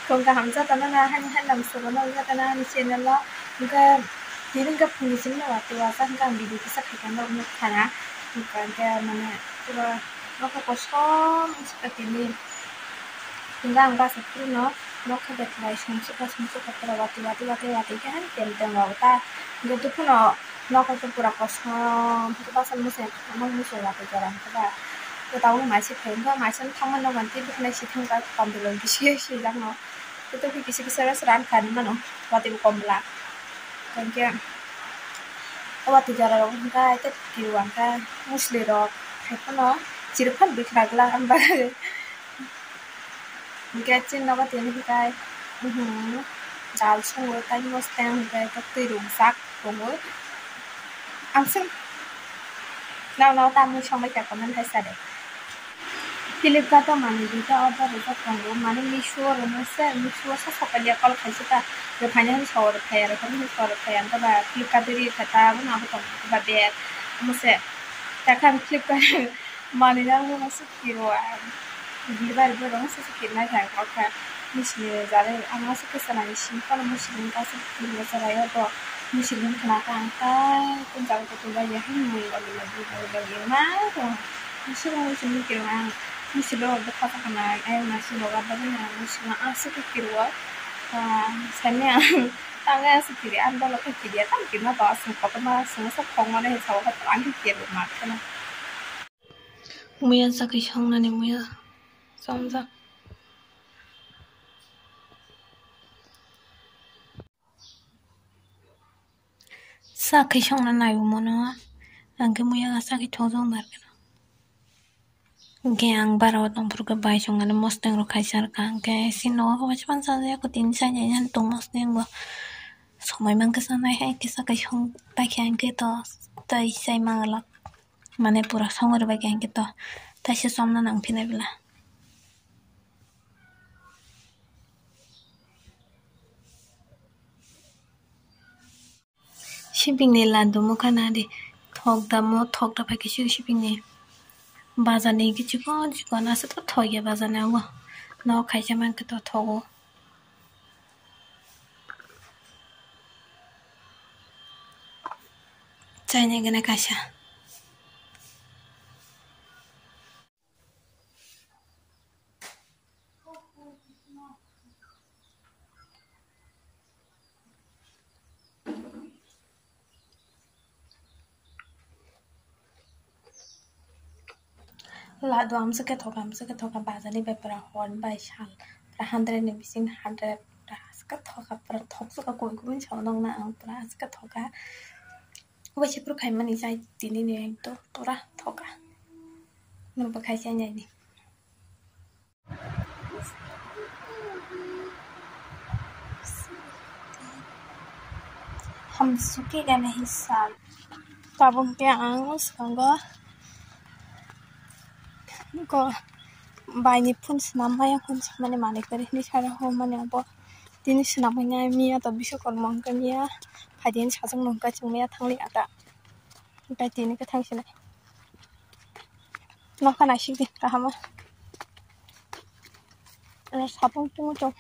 Kung hamza tanana han lam sono ga tanana channel lo ga tiring ga phuni sin na wati wasa ga video ki sak kan no khana kan ga mane pura no ko kosom sekatini tinggal angka sepuluh no ka bet lai sumsu ka pura wati kan tem wata gitu pun no ka pura kosom itu pasal musim musim wati jalan ka cái tàu máy xịt thùng thôi máy xịt thông nó vẫn tiếp tục này xịt thùng cả còn từ lần kia xịt răng nó cái tôi cái sẽ rán khăn mà nó và tiếp còn lại còn kia và từ giờ là chúng ta tiếp kiểu anh ta musli rồi thấy nó chỉ được phân biệt là ăn ba cái trên nó có tiền thì cái đào xong rồi tay nó stand cái tùy đủ sắc cùng với ăn xin nào ta mua xong mấy cái còn mình thấy sao đấy Flipkart mana juga order itu tunggu mana Meesho sekali kalau kita depannya harus order bayar kan harus order bayar tapi Flipkart ini kata mana aku tahu bayar masih takkan Flipkart mana yang masuk kiro biar orang masuk kiro nak kalau kan misalnya jadi aku masuk ke sana sih kalau misalnya kasih kiro saya itu misalnya kenapa angkat pun jangan tertulah ya lagi mana misalnya kiro Misilo berkata kena masih logat tapi masih asik kira sana tangga sekiri anda lo kiri kan kira bahas kota masih sekongan deh sawo kata angin kiri macam muya sakit shong nani muya samza sakit shong nani umono angke muya sakit thozong market Gang barat orang pergi bayi jangan mustang rokai sarkang ke sino aku macam saja aku tinjau nyanyian tu mustang gua semai mangkesana hai kisah kayong bagian kita tai saya mangalak mana pura songor bagian kita tai sesamna nang pina bila shipping ni landu muka nade thok da pakai shipping ni बाजार नहीं कि चिकन ना से तो थोड़े बाजार ना वो ना खाई जमान के तो थोड़ो चाहिए क्या ना कैसा Lado am suka thoka bazani be pra hon bai shal pra 100 ni bisin 100 pra suka thoka pra thok suka koi kun chau nong na ang pra suka thoka wa che pro khai mani sai tini ni to tora thoka nang pa khai nya ni हम सुकेगा नहीं साल तब क्या आंग उसका को बायनि फुन नामाया फुन माने माने करे नि सारा हो माने अब दिनि नामाया मिया त बिश्वकर्मा मिया फादिन साजों नंका चुमिया थांलि आदा ओमफ्राय दिनि के थांसिना नखाना सिगि गाहामा साबुं पुंजों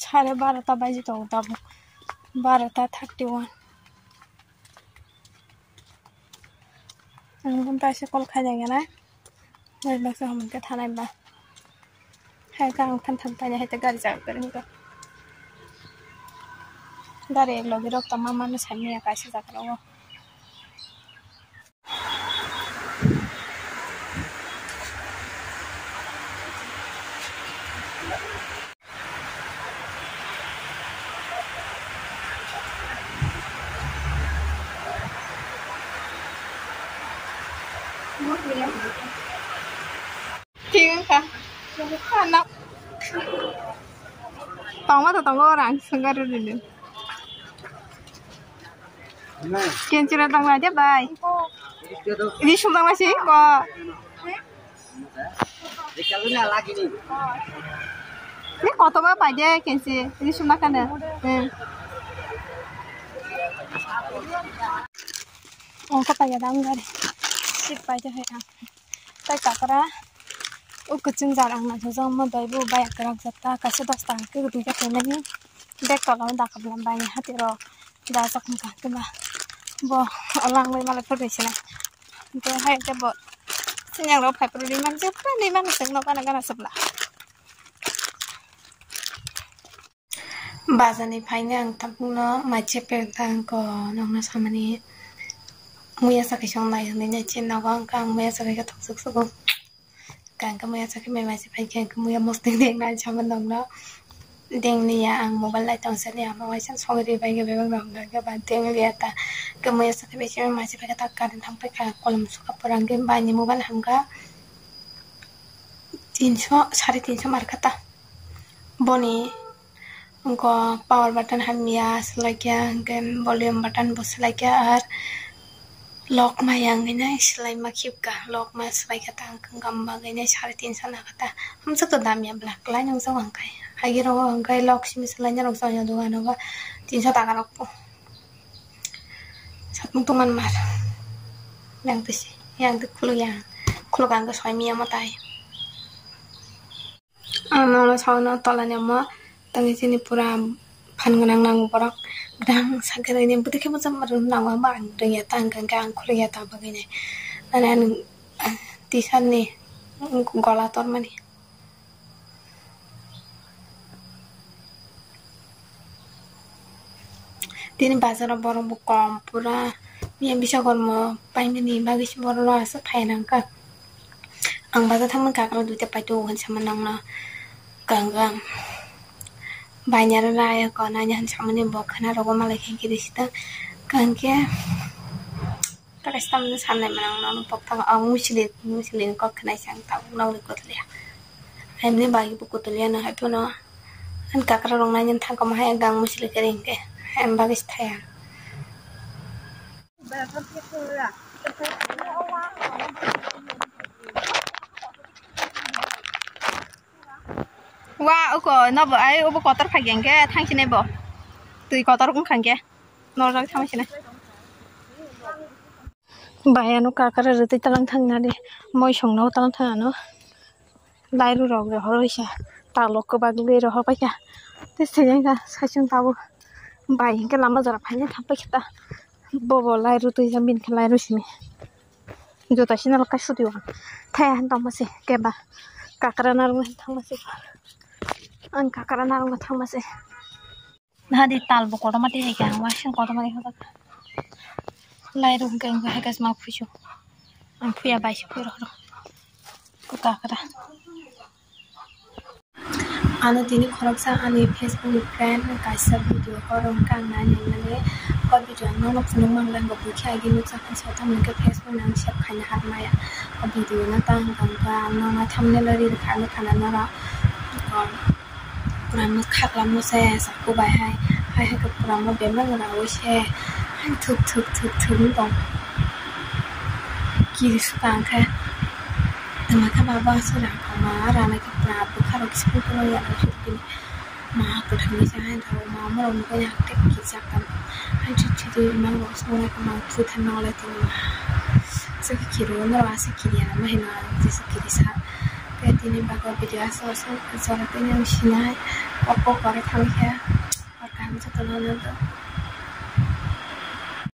साढ़े 12 बजे तो तब 12:31 हम पैसे कॉल खा जाएंगे ना मेरे बस हम के थाना बा है का हम थन है तो गाड़ी जा करेंगे गाड़ी एक लोग रोक तमाम मन सामने कैसे जा करो Tiếng kah, anak. Tong orang segar dulu. Kian cerita tong aja, bye. Ini sudah masih kok. Ini kota apa aja, kian sih? Ini sudah kan ya? có phải là đang ra đi ship bay cho hết à tay cả ra cái chân giả đang là cho rằng mà đầy bộ bay cái răng ta cái số đắt tăng cái tụi cái này nhé để có làm đặc biệt làm bay hạt rồi đã sắc cả cái mà bo orang bay mà lại phải thế này tôi hay cho bộ xin nhắc nó phải đi mang giúp đi mang sức nó cái này sập lại bazani phainya ang tapno mache pertang ko nongna samani muya sakishong nai ne chen na wang kang muya sakika thok suk kang ka muya sakhi mai mache phai kang muya mosting deng na chaman nongna deng ni ya ang mobile lai tong se ya ma wai chan song ri bai ge be bang dong ga ban teng li ta ka muya sakhi be chen mache phai ka tak ka thang phai ka kolam suka parang ge ba ni mobile hamga 300 350 mar kata boni उनको power button हम या सलाइया game volume button बस सलाइया और लॉक में यांगे ना सलाई में खिप का लॉक में सलाई का तांग गंबा गए ना 350 ना कता हम सब तो दाम या ब्लैक लाइन हम सब वंकाय आगे रो वंकाय लॉक में सलाई ना रोसा या दुकान होगा 300 टाका लॉक पो सात मुंग तो मन मार yang tu kulu kan ke suami yang matai ano sauna tolanya ma tangi sini pura pan nang nang borak dang sagar ini butuh kamu sama nang bang dengan tanggang gang kuliah tak begini dan di sana golator mani di ni bazar borong bukom pura yang bisa kormo paling ini bagi si borong rasa payah kan ang bazar taman kakak tu tiap padu kan sama nang na gang banyak raya kau nanya sama ni bok karena rogo malah kayak gitu sih kan ke kalau stamina sana menang nong pok tang musilin kau kena sang tahu nong ikut lihat ini bagi buku tulisan nah itu no kan kakak orang nanya tentang kau mahal gang musilin kering ke em bagi saya Wah, oke, nó bởi ô có tao phải geng cái thang trên này bỏ, từ có tao cũng khăn cái, nó ra thang trên này. Bài nó cả rồi từ tao thang này đi, môi sống nó tao thang nó, lại rồi họ rồi sao, tao lộc cái bag đi rồi họ phải क्या, thế thế này sao chúng tao bài cái làm bao giờ phải nhớ thằng phải kita, bobo lại rồi từ jamin cái lại rồi xí mi, जो तशी ना लोक कसं दिवा, thay hắn tao mà xí, cái bà, cả nó rồi thằng mà xí. An kakara narong thang masih nah di talbo ko mati ni kan wasin ko mati hoda lai rum kan ga hagas ma fushu an fuya bai shi puro ko kakara anu dini khoroksa ani Facebook friend ka sab video ko rom kan na ni mane ko video no no phunu mang lan bo kha gi nu sa kan sa tam ke Facebook nang shap khana har maya ko video na tang kan ka no na thumbnail ri khana khana na ra Purama khak lam no se sakku bai hai ka purama bem lang na wo she hai thuk dong ki stang kha tama ka baba sura ka ma ra na ka pra bu kha ro ki sku ko ya na chu ki ma ko thami sa hai da ma ma ro ko ya tek ki sak tam hai chu ma ro so na ka ma thu than no la tin ma sa ki ro na wa sa ki ya ma he na ji sa ki sa cái tin bago video so so tin yang sinai opo kore thang kha और काम से तो ना